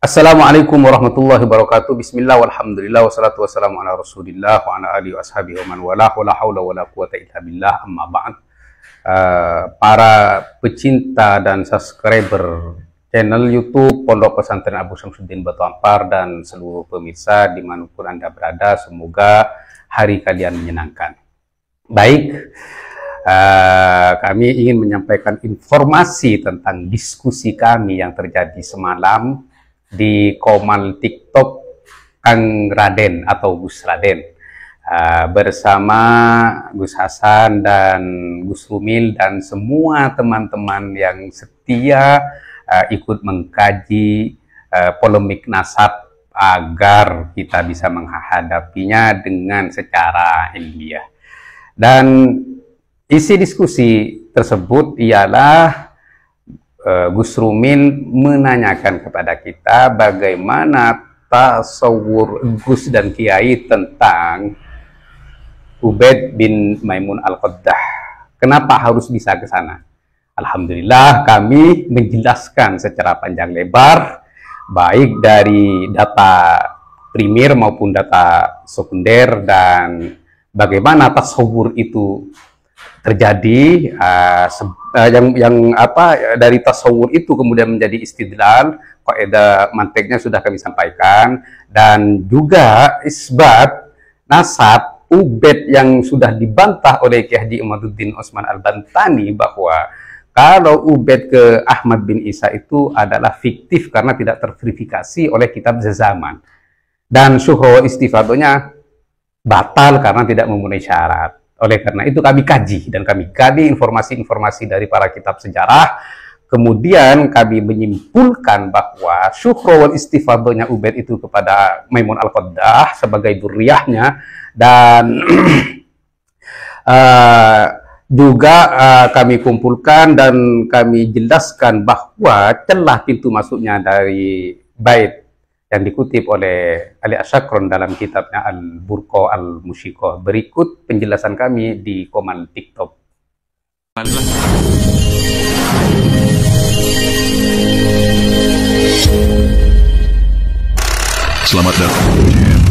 Assalamualaikum warahmatullahi wabarakatuh. Bismillah walhamdulillah wassalatu wassalamu ala rasulillah wa ala alihi wa ashabihi wa man walah wa la hawla wa la quwata illa billah amma ba'd. Para pecinta dan subscriber channel YouTube Pondok Pesantren Abu Syamsuddin Batu Ampar dan seluruh pemirsa dimanapun Anda berada, semoga hari kalian menyenangkan. Baik, kami ingin menyampaikan informasi tentang diskusi kami yang terjadi semalam di komal TikTok Kang Raden atau Gus Raden bersama Gus Hasan dan Gus Rumil dan semua teman-teman yang setia ikut mengkaji polemik nasab agar kita bisa menghadapinya dengan secara ilmiah. Dan isi diskusi tersebut ialah Gus Rumil menanyakan kepada kita bagaimana tasawur Gus dan Kiai tentang Ubaid bin Maimun Al-Qaddah. Kenapa harus bisa ke sana? Alhamdulillah kami menjelaskan secara panjang lebar, baik dari data primer maupun data sekunder, dan bagaimana tasawur itu terjadi, dari tasawur itu kemudian menjadi istidlal, kaidah mantiknya sudah kami sampaikan, dan juga isbat nasab Ubaid yang sudah dibantah oleh Kiai Haji Imaduddin Utsman Al-Bantani bahwa kalau Ubaid ke Ahmad bin Isa itu adalah fiktif karena tidak terverifikasi oleh kitab zaman, dan syuhro istifadonya batal karena tidak memenuhi syarat. Oleh karena itu kami kaji dan kami gali informasi-informasi dari para kitab sejarah. Kemudian kami menyimpulkan bahwa syuhro wal istifadonya Ubaid itu kepada Maimun Al-Qaddah sebagai duriyahnya, dan juga kami kumpulkan dan kami jelaskan bahwa celah pintu masuknya dari bait yang dikutip oleh Ali Asyakron dalam kitabnya Al-Burqa Al-Mushiko. Berikut penjelasan kami di komal TikTok. Selamat datang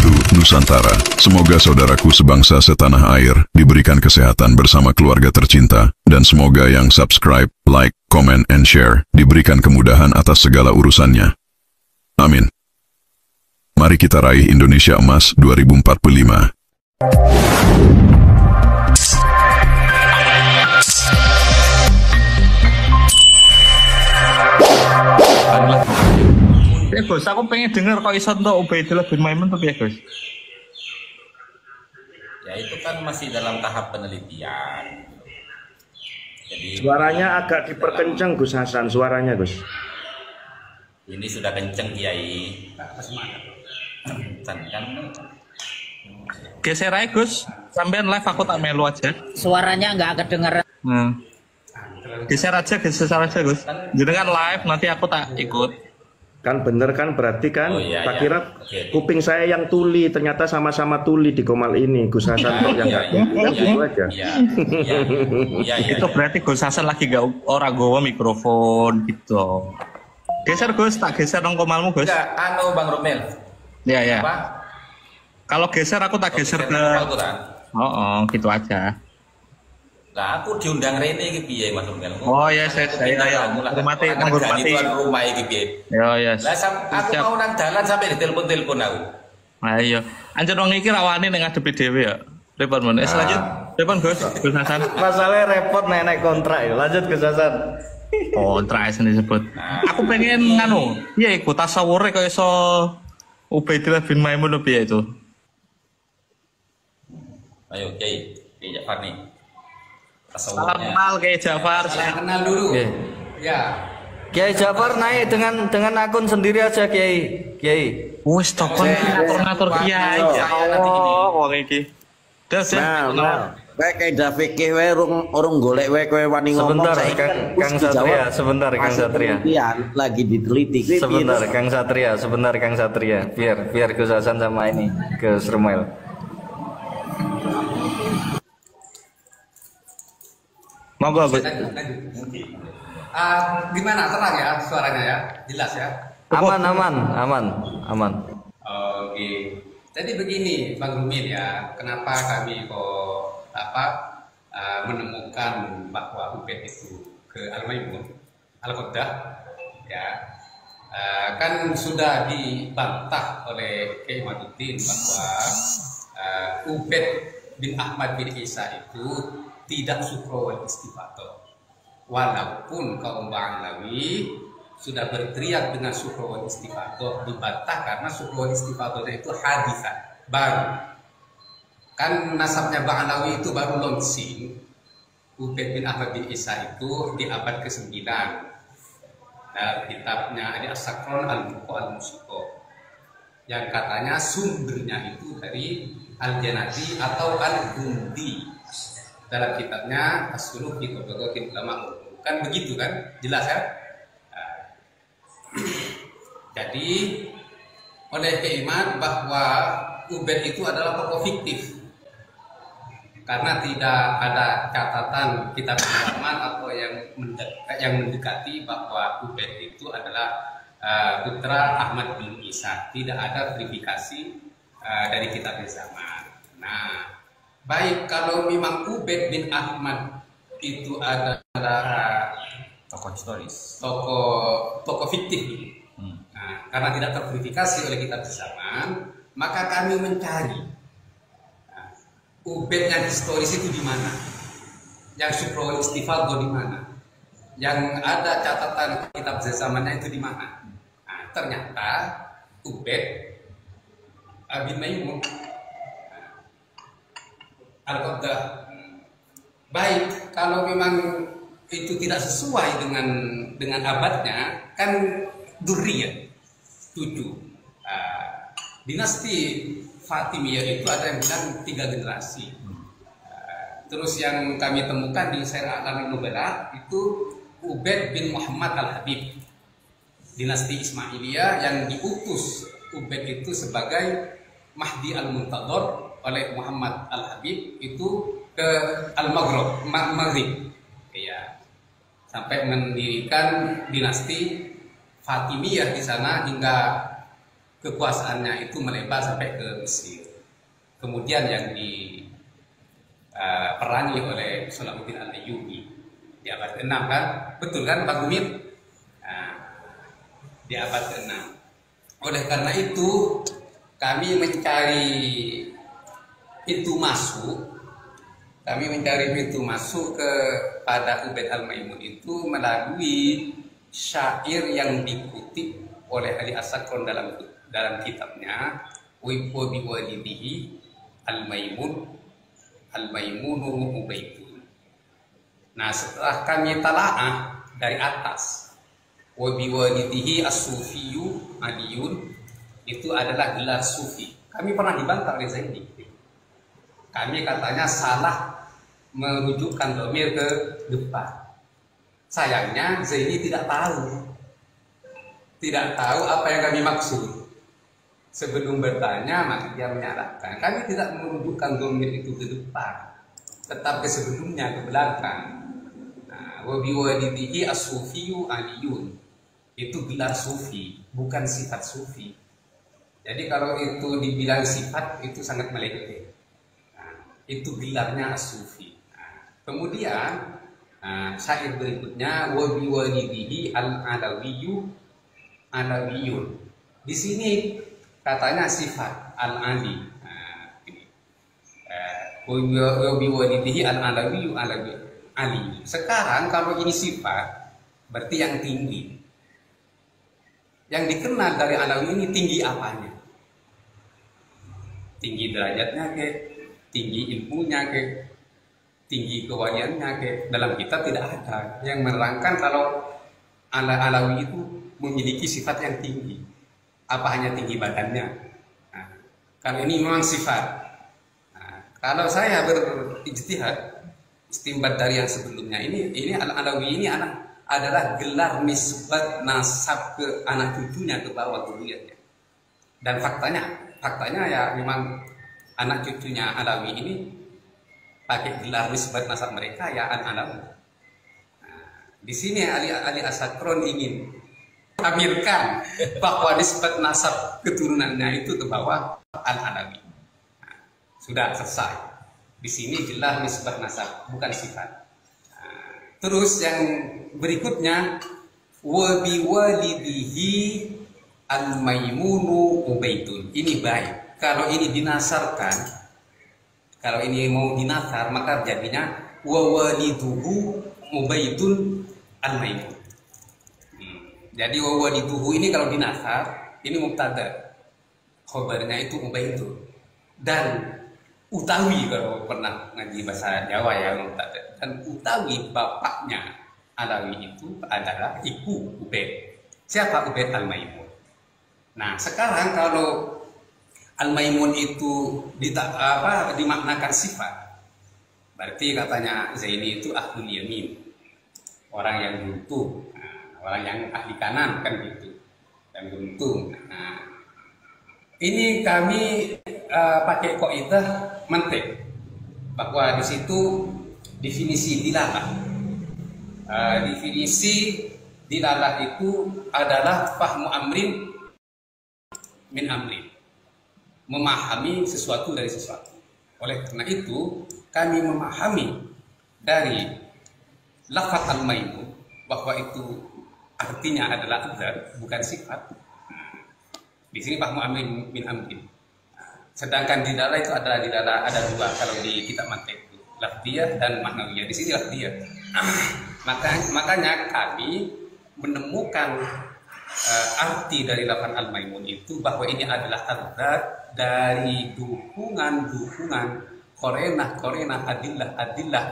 di Nusantara. Semoga saudaraku sebangsa setanah air diberikan kesehatan bersama keluarga tercinta, dan semoga yang subscribe, like, comment, and share diberikan kemudahan atas segala urusannya. Amin. Mari kita raih Indonesia Emas 2045. Ya Gus, aku pengen denger kok iso untuk Ubaidillah bin Maimun tuh ya Gus. Ya itu kan masih dalam tahap penelitian. Jadi suaranya agak diperkencang Gus Hasan, suaranya Gus. Ini sudah kenceng Kiai. Kan Geser aja Gus, sampean live aku tak melu aja. Suaranya nggak kedengeran. Geser aja Gus. Jenengan live, nanti aku tak ikut. Kan bener kan, berarti kan iya, tak iya. kira kuping saya yang tuli, ternyata sama-sama tuli di komal ini. Gus Hasan kok yang nggak gitu aja. Itu berarti Gus Hasan lagi gak orang gowo mikrofon gitu. Geser Gus, tak geser dong komalmu Gus. enggak, Bang Rumil. Ya. Apa? Kalau geser aku tak geser ke. Oh, gitu aja. Lah aku diundang Rene iki piye Mas Rumil? Oh ya, saya menghormati rumah iki piye? Ya. Lah aku mau nang dalan sampai ditelepon-telepon aku. Ayo, anjir wong iki rawani ning ngadepi dhewe ya. Repot mon. Lanjut. Repot Gus Hasan. Masalahnya repot naik kontrak ya. Lanjut Gus Hasan. Kontrak sing disebut. Aku pengen nganu, piye iku tasawure kok iso Ubaidillah bin Maimun piye itu? Ayo Kiai Jafar nih. Salam kenal Kiai Jafar. Saya kenal dulu. Ya. Kiai Jafar naik dengan akun sendiri aja Kiai. Wis tokon ngatur Kiai. Ya Allah, wong iki. Nah. Kayak kaidah fikih wae urung golek wae kowe wani ngomong. Sebentar Kang Satria. Lagi diteliti. Sebentar Kang Satria. Biar Gus Hasan sama ini Gus Rumil. Monggo Gus. Gimana, terang ya suaranya ya, jelas ya? Aman. Oke. Jadi begini, Bang Rumin ya, kenapa kami kok menemukan bahwa Ubed itu ke Al-Maimun, Al-Qaddah, ya, kan sudah dibantah oleh Kiai Imaduddin bahwa Ubed bin Ahmad bin Isa itu tidak sukro wal istifadah. Walaupun kaum Ba'alawi sudah berteriak dengan sukro wal istifadah, dibantah karena sukro wal istifadah itu haditsan baru. Kan nasabnya Ba'alawi itu baru launching. Ubed bin Ahmad bin Isa itu di abad ke-9. Dalam kitabnya Adi As-Sakron Al-Buko Al-Musiko, yang katanya sumbernya itu dari Al-Janadi atau Al-Gundi. Dalam kitabnya As-Suluk di Tabaqatul Ulama. Kan begitu kan? Jelas ya? Jadi oleh keiman bahwa Ubed itu adalah tokoh fiktif karena tidak ada catatan kitab zaman atau yang mendekati bahwa Ubed itu adalah putra Ahmad bin Isa. Tidak ada verifikasi dari kitab zaman. Nah, baik kalau memang Ubed bin Ahmad itu adalah Tokoh historis. tokoh fiktif, nah, karena tidak terverifikasi oleh kitab zaman, maka kami mencari Ubed yang historis itu di mana, yang sukro istifadah di mana, yang ada catatan kitab zamannya itu di mana. Nah, ternyata Ubed bin Maimun Al-Qaddah. Baik, kalau memang itu tidak sesuai dengan abadnya, kan Durriyah, cucu. Dinasti Fatimiyah itu ada yang bilang 3 generasi. Terus yang kami temukan di Syair A'lamin Nubala itu Ubed bin Muhammad Al-Habib, dinasti Ismailiyah, yang diutus Ubed itu sebagai Mahdi Al-Muntadhar oleh Muhammad Al-Habib itu ke Maghrib, ya, sampai mendirikan dinasti Fatimiyah di sana hingga kekuasaannya itu melebar sampai ke Mesir. Kemudian yang diperangi oleh Salahuddin Al-Ayyubi di abad ke-6 kan, betul kan Pak Gumir? Nah, di abad ke-6. Oleh karena itu kami mencari pintu masuk. Kami mencari pintu masuk kepada Ubed Al-Maimun itu melalui syair yang dikutip oleh Ali As-Sakron dalam kitabnya Wibo biwalidihi Al-Maimunu Ubaidun. Nah, setelah kami talaah dari atas, Wabiwalidihi As-Sufiyu Aliyun, itu adalah gelar sufi. Kami pernah dibantah oleh Zaini. Kami katanya salah merujukkan dhamir ke depan. Sayangnya Zaini tidak tahu apa yang kami maksud. Sebelum bertanya, maka dia menyalahkan. Kami tidak merujukkan dhamir itu ke depan, tetap ke sebelumnya, ke belakang. Wa biwalidihi as-sufiyu aliyun, itu gelar sufi, bukan sifat sufi. Jadi kalau itu dibilang sifat, itu sangat melenceng. Itu gelarnya as-sufi. Kemudian syair berikutnya wa biwalidihi al-alawiyyu alawiyun. Di sini katanya sifat al-ali. Wa biwalidihi al-alawiyyu alawiyun. Ali. Sekarang kalau ini sifat berarti yang tinggi. Yang dikenal dari Alawi ini tinggi apanya? Tinggi derajatnya ke, tinggi ilmunya ke, tinggi kewaliannya ke. Dalam kitab tidak ada yang menerangkan kalau Alawi itu memiliki sifat yang tinggi. Apa hanya tinggi badannya? Nah, kalau ini memang sifat. Nah, kalau saya berijtihad, istimbat dari yang sebelumnya ini Alawi ini adalah gelar nisbat nasab ke anak cucunya, ke bawah zuriyatnya. Dan faktanya ya memang anak cucunya Alawi ini pakai gelar nisbat nasab mereka ya Alawi. Nah, di sini Ali As-Sakron ingin mentamirkan bahwa nisbat nasab keturunannya itu ke bawah Al-Alawi. Nah, sudah selesai. Di sini jelas nisbat nasab, bukan sifat. Nah, terus yang berikutnya, wa biwalidihi al-maimunu ubaidun. Ini baik. Kalau ini dinasarkan, kalau ini mau dinasar, maka jadinya wa waliduhu ubaidun al-maimun. Jadi wa waliduhu ini kalau dinasar, ini mubtada. Khobarnya itu ubaidun. Dan utawi, kalau pernah ngaji bahasa Jawa ya, mubtada. Dan utawi bapaknya Alawi itu adalah ibu Ubaid. Siapa Ubaid al-Maimun? Nah, sekarang kalau al-Maimun itu dimaknakan sifat, berarti katanya Zaini itu ahlul yamin, orang yang beruntung, orang yang ahli kanan, kan gitu, yang beruntung. Nah, ini kami pakai kaidah mantik, bahwa di situ definisi dilalah. Definisi dilalah itu adalah fahmu amrin min amrin, memahami sesuatu dari sesuatu. Oleh karena itu kami memahami dari lafaz al-maimun bahwa itu artinya adalah adzat, bukan sifat. Di sini fahmu amrin min amrin. Sedangkan dilalah itu adalah dilalah ada dua kalau di kitab mantik, lafdiyah dan maknawiyah. Di sini lafdiyah. Makanya kami menemukan arti dari lafaz al-maimun itu bahwa ini adalah adzat dari dukungan-dukungan korenah adillah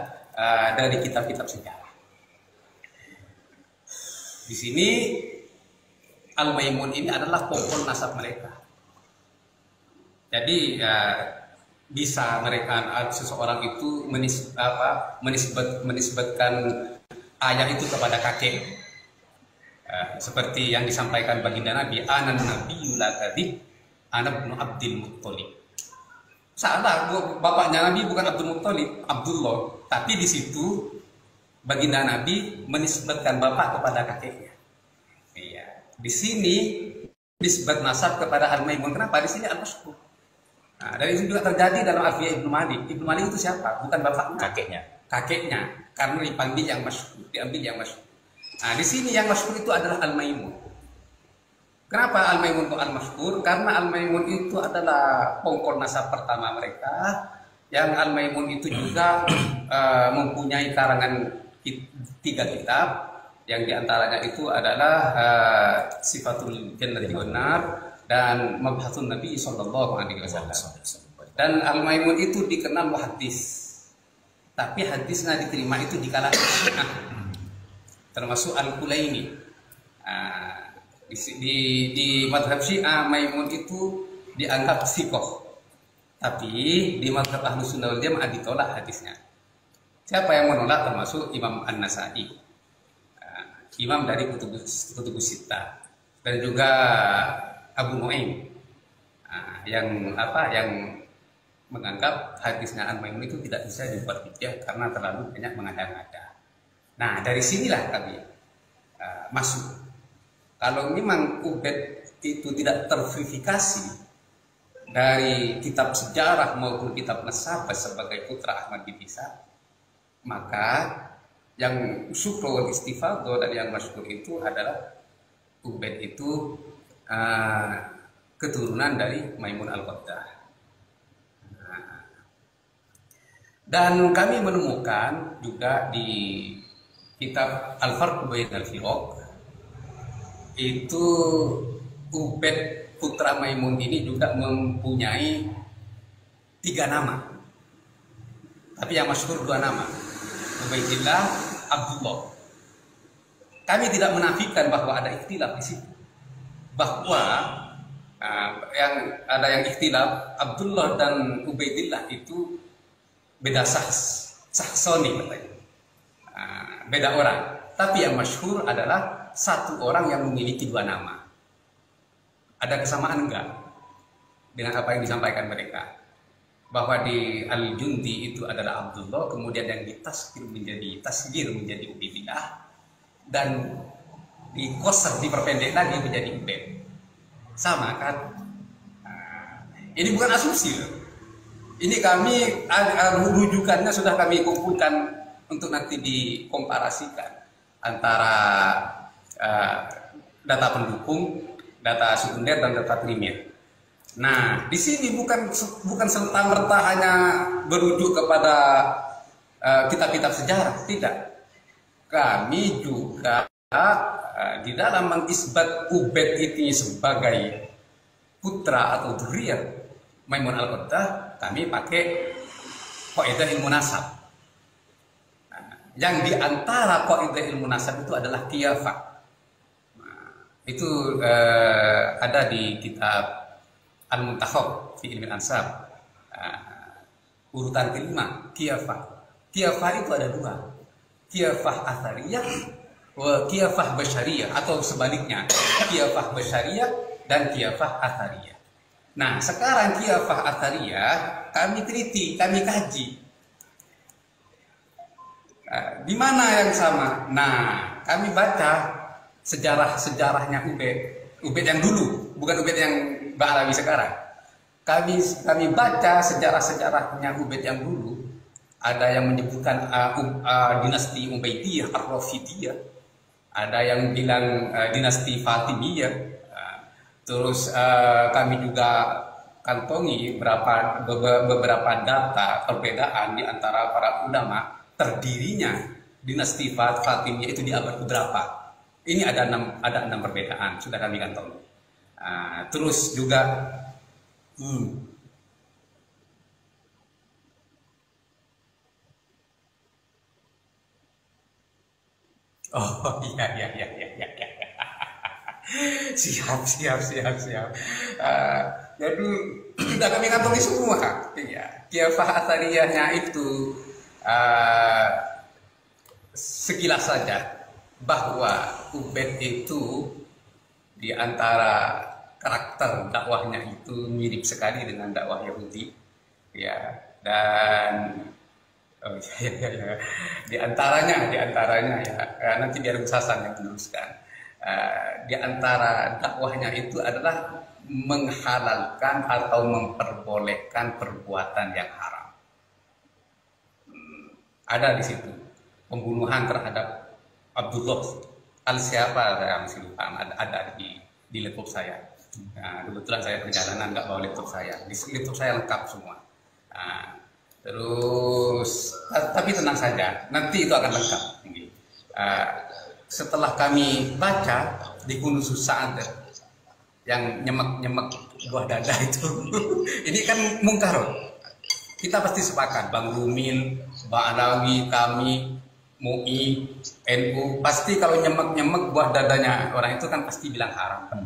dari kitab-kitab sejarah. Di sini al-maimun ini adalah pokok nasab mereka. Jadi bisa mereka seseorang itu menisbatkan ayah itu kepada kakek, seperti yang disampaikan baginda Nabi, anan nabiyul kadzib ana ibnu Abdul Muttalib. Salah, bapaknya Nabi bukan Abdul Muttalib, Abdullah, tapi di situ baginda Nabi menisbatkan bapak kepada kakeknya. Iya, di sini nisbat nasab kepada al-maimun. Kenapa? Di sini al-mashhur. Nah, dari itu juga terjadi dalam Alfiyah Ibnu Malik. Ibnu Malik itu siapa? Bukan bapaknya. Kakeknya. Karena dipanggil yang masyhur, diambil yang masyhur. Nah, di sini yang masyhur itu adalah al-maimun. Kenapa al-maimun itu al-masyhur? Karena al-maimun itu adalah pokok nasab pertama mereka. Yang al-maimun itu juga mempunyai karangan 3 kitab. Yang diantaranya itu adalah Sifatul Jannati wan Nar dan Mabhasun Nabi Sallallahu Alaihi Wasallam. Dan al-maimun itu dikenal muhaddis, tapi hadisnya diterima itu di kalangan Syiah, termasuk al-Kulaini. Di madhab Syiah Maimun itu dianggap sikoh, tapi di madhab Ahlus Sunnah wal Jamaah ditolak hadisnya. Siapa yang menolak? Termasuk Imam An-Nasai, imam dari kutubus sittah, dan juga Abu Nuaim, yang menganggap hadisnya al-maimun itu tidak bisa dibuat hujjah karena terlalu banyak mengada-ngada. Nah, dari sinilah kami masuk. Kalau memang Ubaid itu tidak terverifikasi dari kitab sejarah maupun kitab nasab sebagai putra Ahmad bin Isa, maka yang syukro wal istifadho dari yang masyhur itu adalah Ubaid itu keturunan dari Maimun al-Qaddah. Dan kami menemukan juga di kitab Al-Farq Bainal Firaq itu Ubaid putra Maimun ini juga mempunyai 3 nama, tapi yang masyhur 2 nama, Ubaidillah, Abdullah. Kami tidak menafikan bahwa ada ikhtilaf di situ, bahwa yang ikhtilaf Abdullah dan Ubaidillah itu beda sahsoni katanya, beda orang. Tapi yang masyhur adalah satu orang yang memiliki 2 nama. Ada kesamaan enggak dengan apa yang disampaikan mereka? Bahwa di Al-Jundi itu adalah Abdullah, kemudian yang tasgir menjadi Ubaidillah, dan diperpendek lagi menjadi ubed. Sama kan? Ini bukan asumsi loh. Ini kami rujukannya sudah kami kumpulkan untuk nanti dikomparasikan antara data pendukung, data sekunder dan data primer. Nah, di sini bukan serta-merta hanya berujuk kepada kitab-kitab sejarah, tidak. Kami juga di dalam mengisbat Ubed itu sebagai putra atau dzurriyyah Maimun Al-Qaddah, kami pakai kaidah ilmu nasab. Yang diantara kaidah ilmu nasab itu adalah qiyafah. Itu ada di kitab Al-Muntakhab fi Ilmi Ansab, urutan kelima, qiyafah. Qiyafah itu ada dua, qiyafah athariyah wa qiyafah basyariyah, atau sebaliknya, qiyafah basyariyah dan qiyafah athariyah. Nah, sekarang qiyafah athariyah kami teliti, kami kaji. Di mana yang sama? Nah, kami baca sejarahnya Ubed yang dulu, bukan Ubed yang Ba'alawi sekarang. Kami baca sejarahnya Ubed yang dulu. Ada yang menyebutkan dinasti Ubaidiyah, Ar-Rafidiyah. Ada yang bilang dinasti Fatimiyah. Terus kami juga kantongi beberapa data perbedaan di antara para ulama terdirinya dinasti Fatimiyah itu di abad keberapa. Ini ada enam perbedaan, sudah kami kantongi. Terus juga oh iya. Siap. Jadi sudah kami kantongi semua. Iya. Qiyafah athariyahnya itu sekilas saja bahwa Ubed itu di antara karakter dakwahnya itu mirip sekali dengan dakwah Yahudi, ya. Dan di antaranya ya, nanti biar Gus Hasan yang meneruskan. Di antara dakwahnya itu adalah menghalalkan atau memperbolehkan perbuatan yang haram. Ada di situ pembunuhan terhadap Abdullah al-siapa, saya masih lupa, ada di laptop saya. Nah, kebetulan saya perjalanan nggak bawa laptop saya, di laptop saya lengkap semua. Terus tapi tenang saja, nanti itu akan lengkap. Setelah kami baca di Kunuzus Sa'adah yang nyemek buah dada itu, ini kan mungkar. Kita pasti sepakat, Bang Rumil, Ba'alawi, kami, MUI, NU, pasti kalau nyemek buah dadanya orang itu kan pasti bilang haram.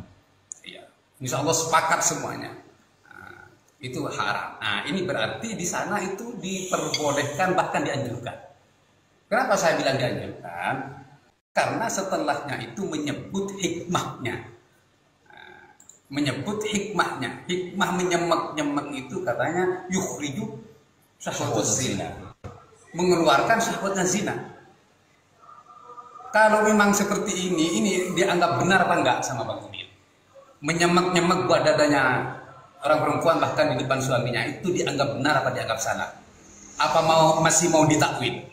Iya, insya Allah sepakat semuanya. Itu haram. Nah, ini berarti di sana itu diperbolehkan, bahkan dianjurkan. Kenapa saya bilang dianjurkan? Karena setelahnya itu menyebut hikmahnya. Hikmah menyemek itu katanya yukhriju syahwatuz zina, mengeluarkan syahwatnya zina. Kalau memang seperti ini dianggap benar apa enggak sama Bang Rumil? Menyemek buah dadanya orang perempuan bahkan di depan suaminya, itu dianggap benar apa dianggap salah? Apa masih mau ditakwil?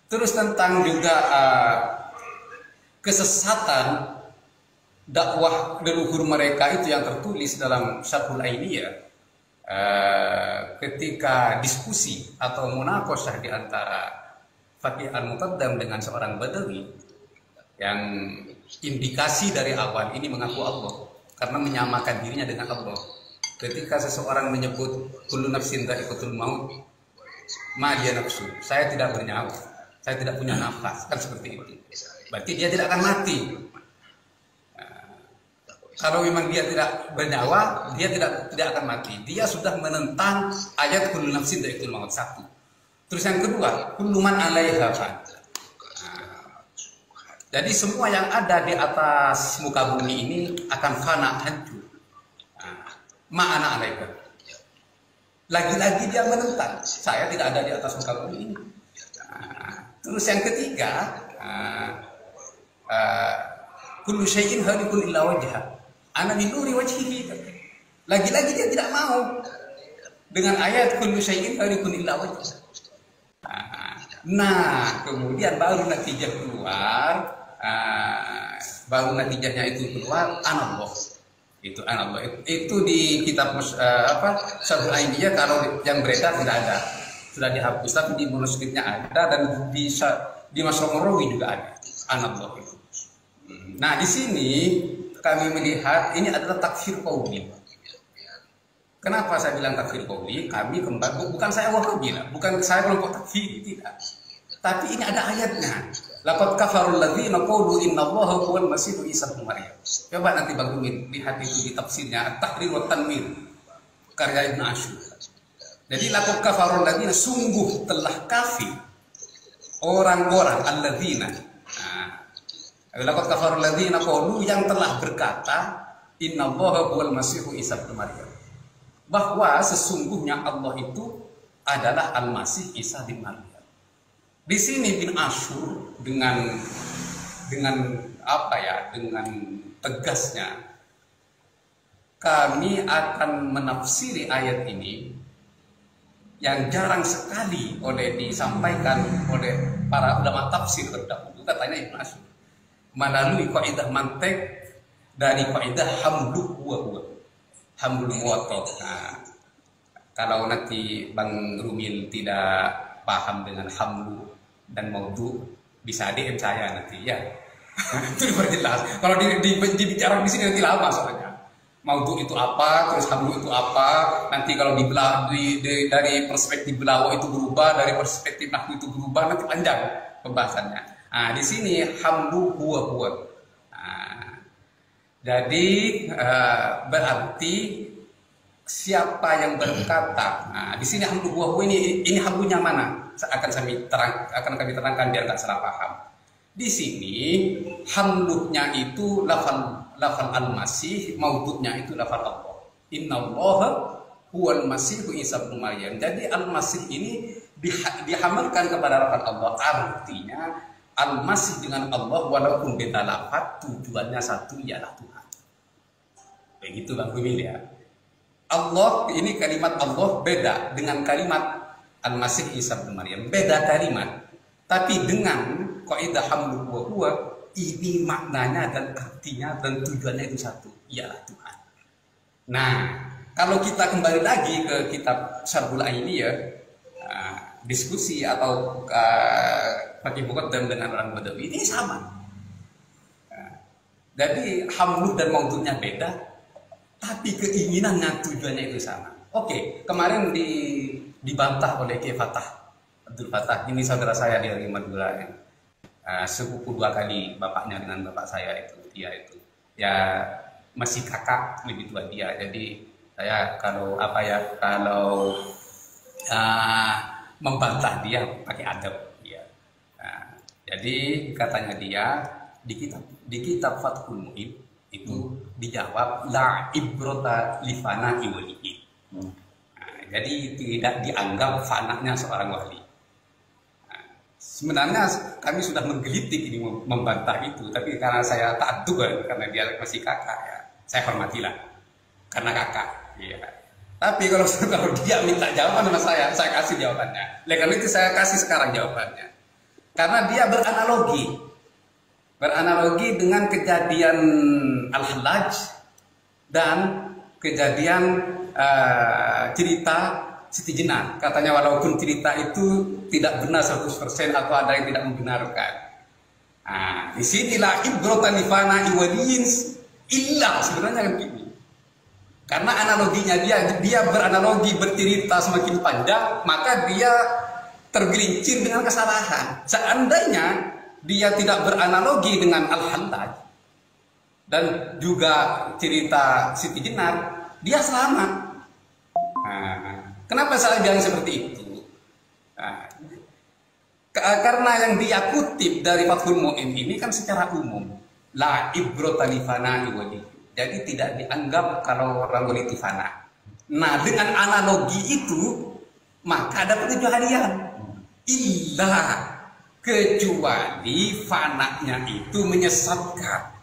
Terus tentang juga kesesatan dakwah leluhur mereka itu yang tertulis dalam Syarhul Ainiyah, ketika diskusi atau munaqashah di antara Faqih Al-Muqaddam dengan seorang Badawi yang indikasi dari awal ini mengaku Allah karena menyamakan dirinya dengan Allah. Ketika seseorang menyebut kullu nafsin dha'iqatul maut, ma dia nafsu, saya tidak bernyawa, saya tidak punya nafas, kan seperti itu. Berarti dia tidak akan mati. Kalau memang dia tidak bernyawa, dia tidak akan mati. Dia sudah menentang ayat kullu nafsin dha'iqatul maut, satu. Terus yang kedua, kullu man 'alaiha fan. Jadi semua yang ada di atas muka bumi ini akan fana, hancur. Ma'ana 'alaiha. Lagi-lagi dia menentang, saya tidak ada di atas muka bumi ini. Terus yang ketiga, kullu syai'in halikun illa wajha. Ana min nuri wajhihi. Lagi-lagi dia tidak mau dengan ayat kullu syai'in halikun illa wajha. Nah, kemudian baru natijah keluar, baru natijahnya itu keluar anallah. Itu anallah. Itu di kitab Syarhul Ainiyah, kalau yang beredar tidak ada. Sudah dihapus, tapi di manuskripnya ada, dan di Masraq Marawi juga ada anallah itu. Nah, di sini kami melihat ini adalah takfir qauli. Kenapa saya bilang takfir qauli? Kami kembali, bukan saya Wahabi, bukan saya kelompok takfir, tidak. Tapi ini ada ayatnya. Laqad kafarul ladzina qalu innallaha huwal masiih Isa ibnu Maryam. Coba nanti Bang Rumin lihat itu di tafsirnya At-Tahrir wa Tanwir karya Ibnu Asyur. Jadi laqad kafarul ladzina, sungguh telah kafir orang-orang alladzina. Laqad kafarul ladzina qalu, yang telah berkata innallaha huwal masiih Isa ibnu Maryam, bahwa sesungguhnya Allah itu adalah Al-Masih Isa bin Maryam. Di sini bin Asyur dengan apa ya, dengan tegasnya kami akan menafsiri ayat ini yang jarang sekali disampaikan oleh para ulama tafsir terdahulu, katanya Ibnu Asyur, melalui kaidah mantek dari kaidah hamlu huwa hamlu muwatta. Nah, kalau nanti Bang Rumil tidak paham dengan hamlu dan maudhu, bisa DM saya nanti ya. Itu diperjelas. Kalau dibicara di sini nanti lama soalnya. Maudhu itu apa, terus hamlu itu apa. Nanti kalau dari perspektif belawa itu berubah, dari perspektif nahwu itu berubah, nanti panjang pembahasannya. Nah, di sini hamlu huwa. Nah, jadi berarti siapa yang berkata, nah di sini hamlu huwa ini hamlunya mana? Akan kami terangkan biar nggak salah paham. Di sini hamlunya itu lafal al-masih, maudhu'nya itu lafal Allah. Innallaha huwal masih Isa bin Maryam. Jadi al-masih ini dihamalkan kepada lafal Allah. Artinya al-masih dengan Allah walaupun beda lafaz, tujuannya satu, ialah Tuhan. Begitu Bang Rumil ya. Allah, ini kalimat Allah beda dengan kalimat Al-Masih Isa bin Maryam, beda kalimat, tapi dengan kaidah hamlu huwa ini maknanya dan artinya dan tujuannya itu satu, ialah Tuhan. Nah, kalau kita kembali lagi ke kitab Syarhul Ainiyah, diskusi atau pakai muqaddam dengan orang Badawi ini sama. Jadi hamlu dan maudhu'nya beda, tapi keinginannya, tujuannya itu sama. Oke, kemarin dibantah oleh Kiai Abdul Fattah, ini saudara saya dari Madura, sepupu 2 kali bapaknya dengan bapak saya itu, dia itu ya masih kakak lebih tua dia. Jadi saya kalau membantah dia pakai adab ya. Jadi katanya dia di kitab Fathul Mu'in itu dijawab la ibrota lifana iwali'i. Jadi tidak dianggap fananya seorang wali. Sebenarnya kami sudah menggelitik ini membantah itu, tapi karena saya ta'addub karena dia masih kakak ya, saya hormatilah karena kakak. Ya. Tapi kalau dia minta jawaban sama saya kasih jawabannya. Karena itu saya kasih sekarang jawabannya. Karena dia beranalogi dengan kejadian Al-Hallaj dan kejadian cerita Siti Jenar. Katanya walaupun cerita itu tidak benar 100% atau ada yang tidak membenarkan. Nah, disinilah ibratan lifana iwaliyin illa, sebenarnya kan gini. Karena analoginya dia beranalogi bercerita semakin panjang, maka dia tergelincir dengan kesalahan. Seandainya dia tidak beranalogi dengan Al-Hallaj dan juga cerita Siti Jenar, dia selamat. Kenapa saya bilang seperti itu? Karena yang dia kutip dari Fathul Mu'in ini kan secara umum, la ibrota li fana'i wali. Jadi tidak dianggap kalau orang wali itu fana. Nah, dengan analogi itu maka ada pengecualian. Illa, kecuali fananya itu menyesatkan.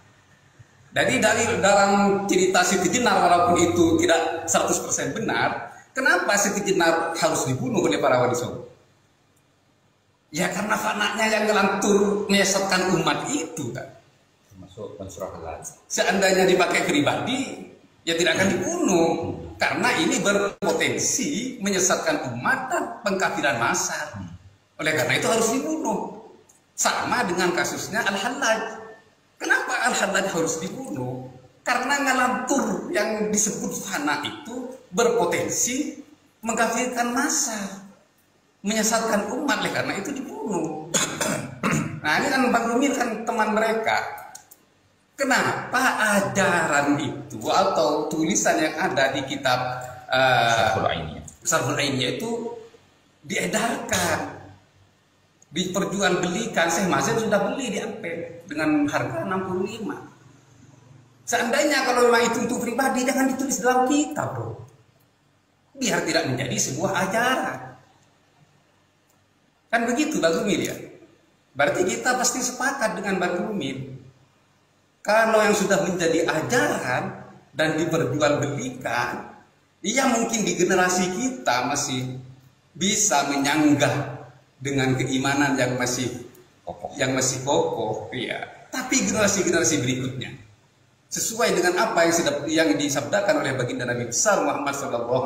Jadi dalam cerita Siti Jenar, walaupun itu tidak 100% benar, kenapa Siti Jenar harus dibunuh oleh para wali songo? Ya karena fananya yang ngelantur menyesatkan umat itu kan. Termasuk pensurah. Seandainya dipakai pribadi, ya tidak akan dibunuh. Karena ini berpotensi menyesatkan umat dan pengkafiran massal. Oleh karena itu harus dibunuh. Sama dengan kasusnya Al-Hallaj. Kenapa Al-Hallaj harus dibunuh? Karena ngalantur yang disebut fana itu berpotensi mengkafirkan massa, menyesatkan umat, oleh karena itu dibunuh. Nah ini kan Bang Rumil kan teman mereka. Kenapa ajaran itu atau tulisan yang ada di kitab Syarhul Ainiyah itu diedarkan, diperjualbelikan? Syekh Mazin sudah beli di Ampel dengan harga 65. Seandainya kalau memang itu untuk pribadi, jangan ditulis dalam kitab, bro. Biar tidak menjadi sebuah ajaran. Kan begitu Bang Rumil ya. Berarti kita pasti sepakat dengan Bang Rumil. Kalau yang sudah menjadi ajaran dan diperjualbelikan, iya mungkin di generasi kita masih bisa menyanggah dengan keimanan yang masih kokoh, ya. Tapi generasi-generasi berikutnya, sesuai dengan apa yang disabdakan oleh baginda Nabi besar Muhammad SAW,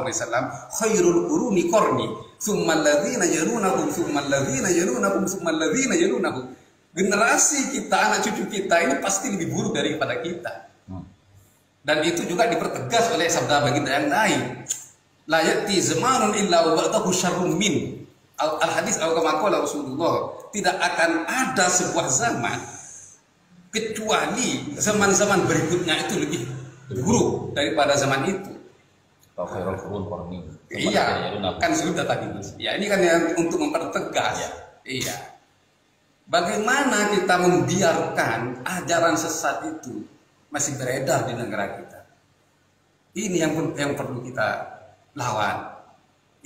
khairul quruni qarni, tsummal ladzina yalunahum, tsummal ladzina yalunahum, tsummal ladzina yalunahum. Generasi kita, anak cucu kita ini pasti lebih buruk daripada kita. Dan itu juga dipertegas oleh sabda baginda yang lain, la ya'ti zamanun illa wa ba'dahu syarrun min. Al-hadis al-kama qala Rasulullah, tidak akan ada sebuah zaman kecuali zaman-zaman berikutnya itu lebih buruk daripada zaman itu. Iya, kan sudah tadi Mas. Ya ini kan yang untuk mempertegas. Iya. Bagaimana kita membiarkan ajaran sesat itu masih beredar di negara kita? Ini yang perlu kita lawan.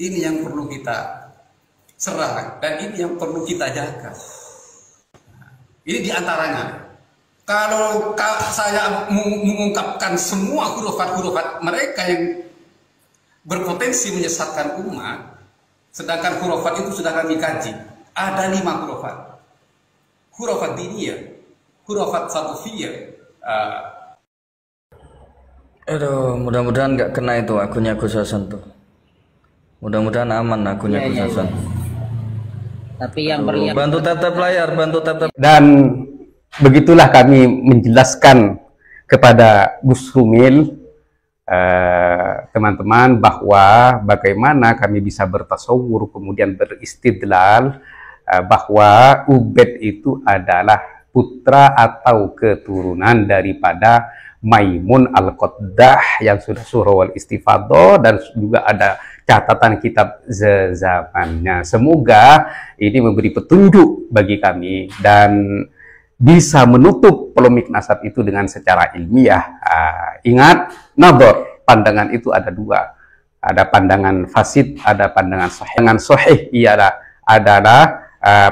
Ini yang perlu kita serang, dan ini yang perlu kita jaga. Ini diantaranya. Kalau saya mengungkapkan semua hurufat-hurufat mereka yang berpotensi menyesatkan umat, sedangkan hurufat itu sudah kami kaji. Ada 5 hurufat. Hurufat diniyah, hurufat satufiyah. Aduh, mudah-mudahan nggak kena itu akunnya Gus Hasan tuh. Mudah-mudahan aman akunnya Gus Hasan. Tapi yang berlihat bantu tap layar, bantu tap. Dan begitulah kami menjelaskan kepada Gus Rumil, teman-teman, bahwa bagaimana kami bisa bertasawur kemudian beristidlal bahwa Ubed itu adalah putra atau keturunan daripada Maimun Al-Qaddah yang sudah surah Al-Istifadah, dan juga ada catatan kitab zamannya. Semoga ini memberi petunjuk bagi kami dan bisa menutup polemik nasab itu dengan secara ilmiah. Ingat, nador, pandangan itu ada 2. Ada pandangan fasid, ada pandangan sahih. Pandangan sahih adalah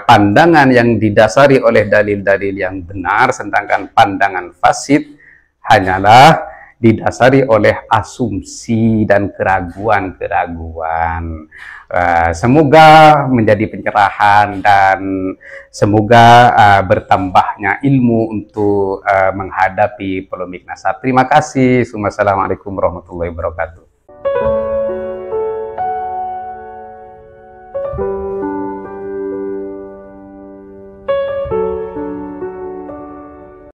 pandangan yang didasari oleh dalil-dalil yang benar, sedangkan pandangan fasid hanyalah didasari oleh asumsi dan keraguan-keraguan. Semoga menjadi pencerahan dan semoga bertambahnya ilmu untuk menghadapi polemik nasab. Terima kasih. Assalamualaikum warahmatullahi wabarakatuh.